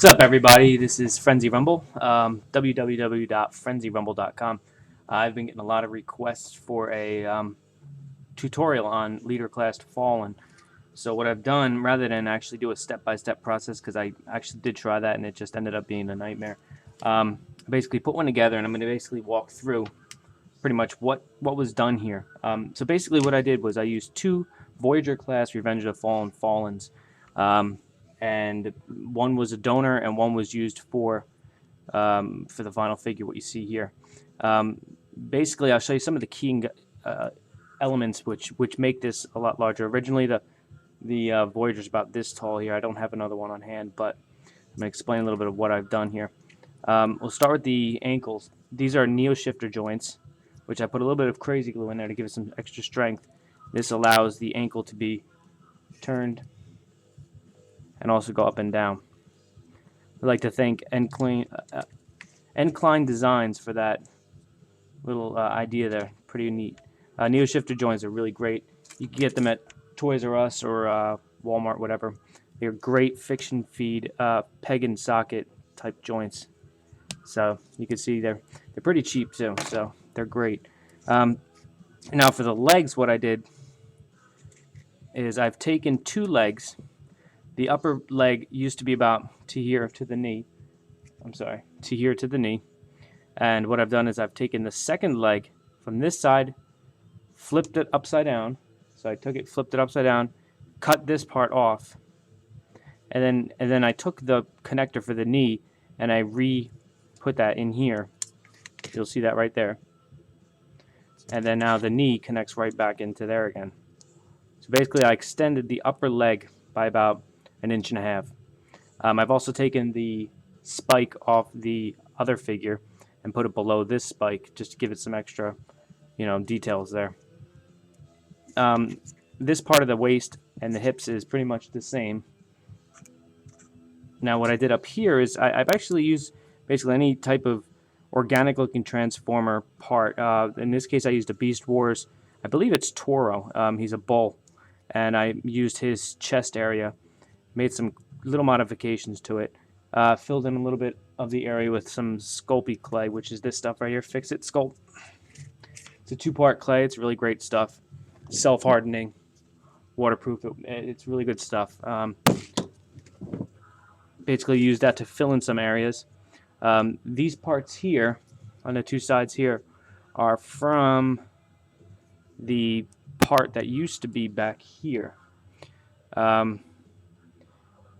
What's up, everybody? This is frenzyrumble, www.frenzyrumble.com. I've been getting a lot of requests for a tutorial on leader class Fallen. So what I've done, rather than actually do a step-by-step process, because I actually did try that and it just ended up being a nightmare, I basically put one together, and I'm going to basically walk through pretty much what was done here. So basically what I did was I used two Voyager class Revenge of the Fallens. And one was a donor and one was used for the final figure, what you see here. Basically, I'll show you some of the key elements which make this a lot larger. Originally, the Voyager's about this tall here. I don't have another one on hand, but I'm going to explain a little bit of what I've done here. We'll start with the ankles. These are neo-shifter joints, which I put a little bit of crazy glue in there to give it some extra strength. This allows the ankle to be turned and also go up and down. I'd like to thank Incline Designs for that little idea there. Pretty neat. Neo shifter joints are really great. You can get them at Toys R Us or Walmart, whatever. They're great fiction feed peg and socket type joints. So you can see they're pretty cheap too. So they're great. Now for the legs, what I did is I've taken two legs. The upper leg used to be about to here to the knee. To here to the knee. And what I've done is I've taken the second leg from this side, flipped it upside down. So I took it, flipped it upside down, cut this part off, and then I took the connector for the knee and I re-put that in here. You'll see that right there. And then now the knee connects right back into there again. So basically I extended the upper leg by about 1.5 inches. I've also taken the spike off the other figure and put it below this spike just to give it some extra, details there. This part of the waist and the hips is pretty much the same. Now what I did up here is I've actually used basically any type of organic looking transformer part. In this case I used a Beast Wars, I believe it's Toro. He's a bull, and I used his chest area. Made some little modifications to it. Filled in a little bit of the area with some Sculpey clay, which is this stuff right here, Fix It Sculpt. It's a 2-part clay. It's really great stuff. Self-hardening, waterproof. It's really good stuff. Basically use that to fill in some areas. These parts here, on the two sides here, are from the part that used to be back here.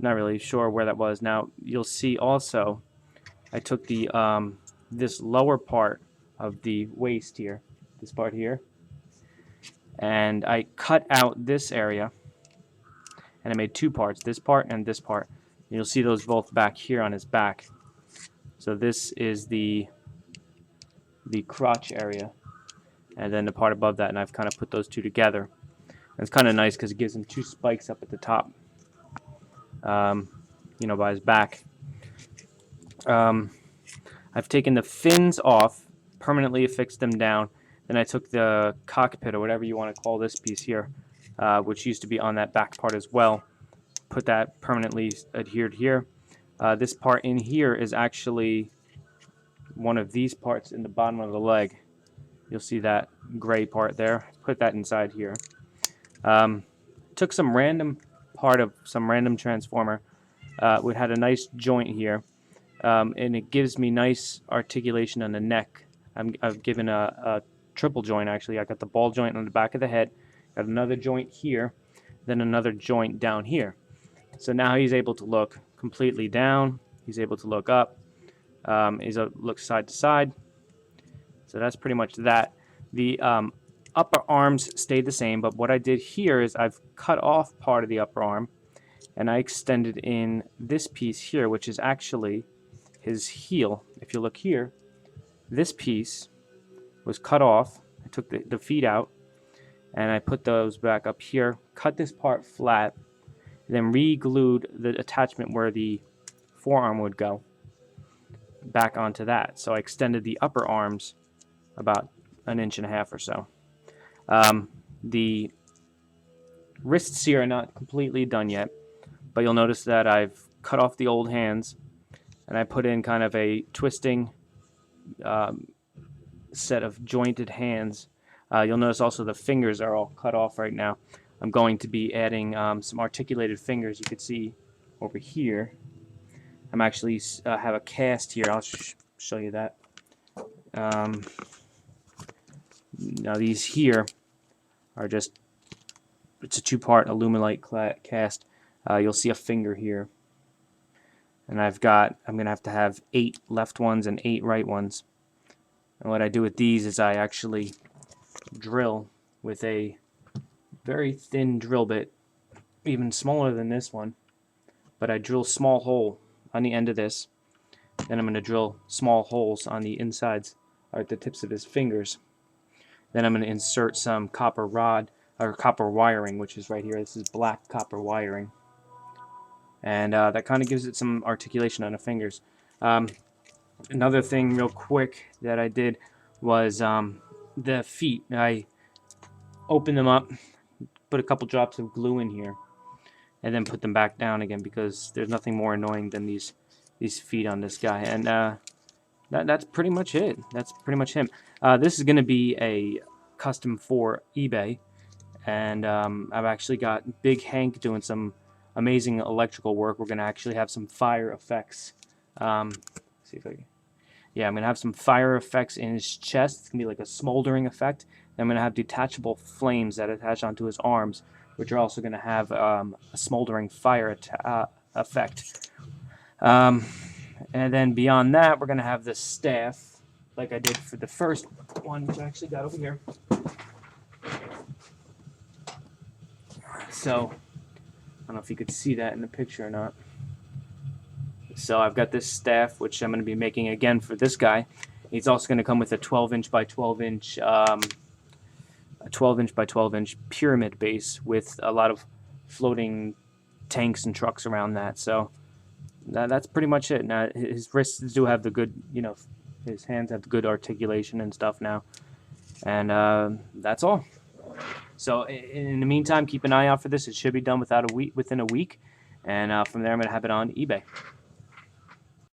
Not really sure where that was. Now you'll see also I took the this lower part of the waist here, this part here, and I cut out this area and I made two parts, this part and this part. And you'll see those both back here on his back. So this is the crotch area, and then the part above that, and I've kind of put those two together. And it's kind of nice because it gives him two spikes up at the top. By his back. I've taken the fins off, permanently affixed them down. Then I took the cockpit, or whatever you want to call this piece here, which used to be on that back part as well, put that permanently adhered here. This part in here is actually one of these parts in the bottom of the leg. You'll see that gray part there. Put that inside here. Took some random part of some random transformer. We had a nice joint here, and it gives me nice articulation on the neck. I've given a triple joint actually. I got the ball joint on the back of the head, got another joint here, then another joint down here. So now he's able to look completely down. He's able to look up. He's able to look side to side. So that's pretty much that. The upper arms stayed the same, but what I did here is I've cut off part of the upper arm and I extended in this piece here, which is actually his heel. If you look here, this piece was cut off. I took the feet out and I put those back up here, cut this part flat, and then re-glued the attachment where the forearm would go back onto that. So I extended the upper arms about 1.5 inches or so. The wrists here are not completely done yet, but you'll notice that I've cut off the old hands and I put in kind of a twisting set of jointed hands. You'll notice also the fingers are all cut off right now. I'm going to be adding some articulated fingers. You can see over here. I'm actually have a cast here. I'll show you that. Now these here are just, it's a two-part aluminite cast. You'll see a finger here. And I'm going to have 8 left ones and 8 right ones. And what I do with these is I actually drill with a very thin drill bit, even smaller than this one. But I drill a small hole on the end of this. Then I'm going to drill small holes on the insides, or at the tips of his fingers. Then I'm going to insert some copper rod, or copper wiring, which is right here. This is black copper wiring. And that kind of gives it some articulation on the fingers. Another thing real quick that I did was the feet. I opened them up, put a couple drops of glue in here, and then put them back down again, because there's nothing more annoying than these feet on this guy. And that's pretty much it. That's pretty much him. This is going to be a custom for eBay, and I've actually got Big Hank doing some amazing electrical work. We're going to actually have some fire effects. See if I can. Yeah, I'm going to have some fire effects in his chest. It's going to be like a smoldering effect. I'm going to have detachable flames that attach onto his arms, which are also going to have a smoldering fire effect. And then beyond that, we're going to have the staff, like I did for the first one, which I actually got over here. So, I don't know if you could see that in the picture or not. So I've got this staff, which I'm going to be making again for this guy. He's also going to come with a 12-inch by 12-inch, a 12-inch by 12-inch pyramid base with a lot of floating tanks and trucks around that. So that's pretty much it. Now his wrists do have the good, his hands have the good articulation and stuff now, and that's all. So in the meantime, keep an eye out for this. It should be done within a week, and from there I'm going to have it on eBay.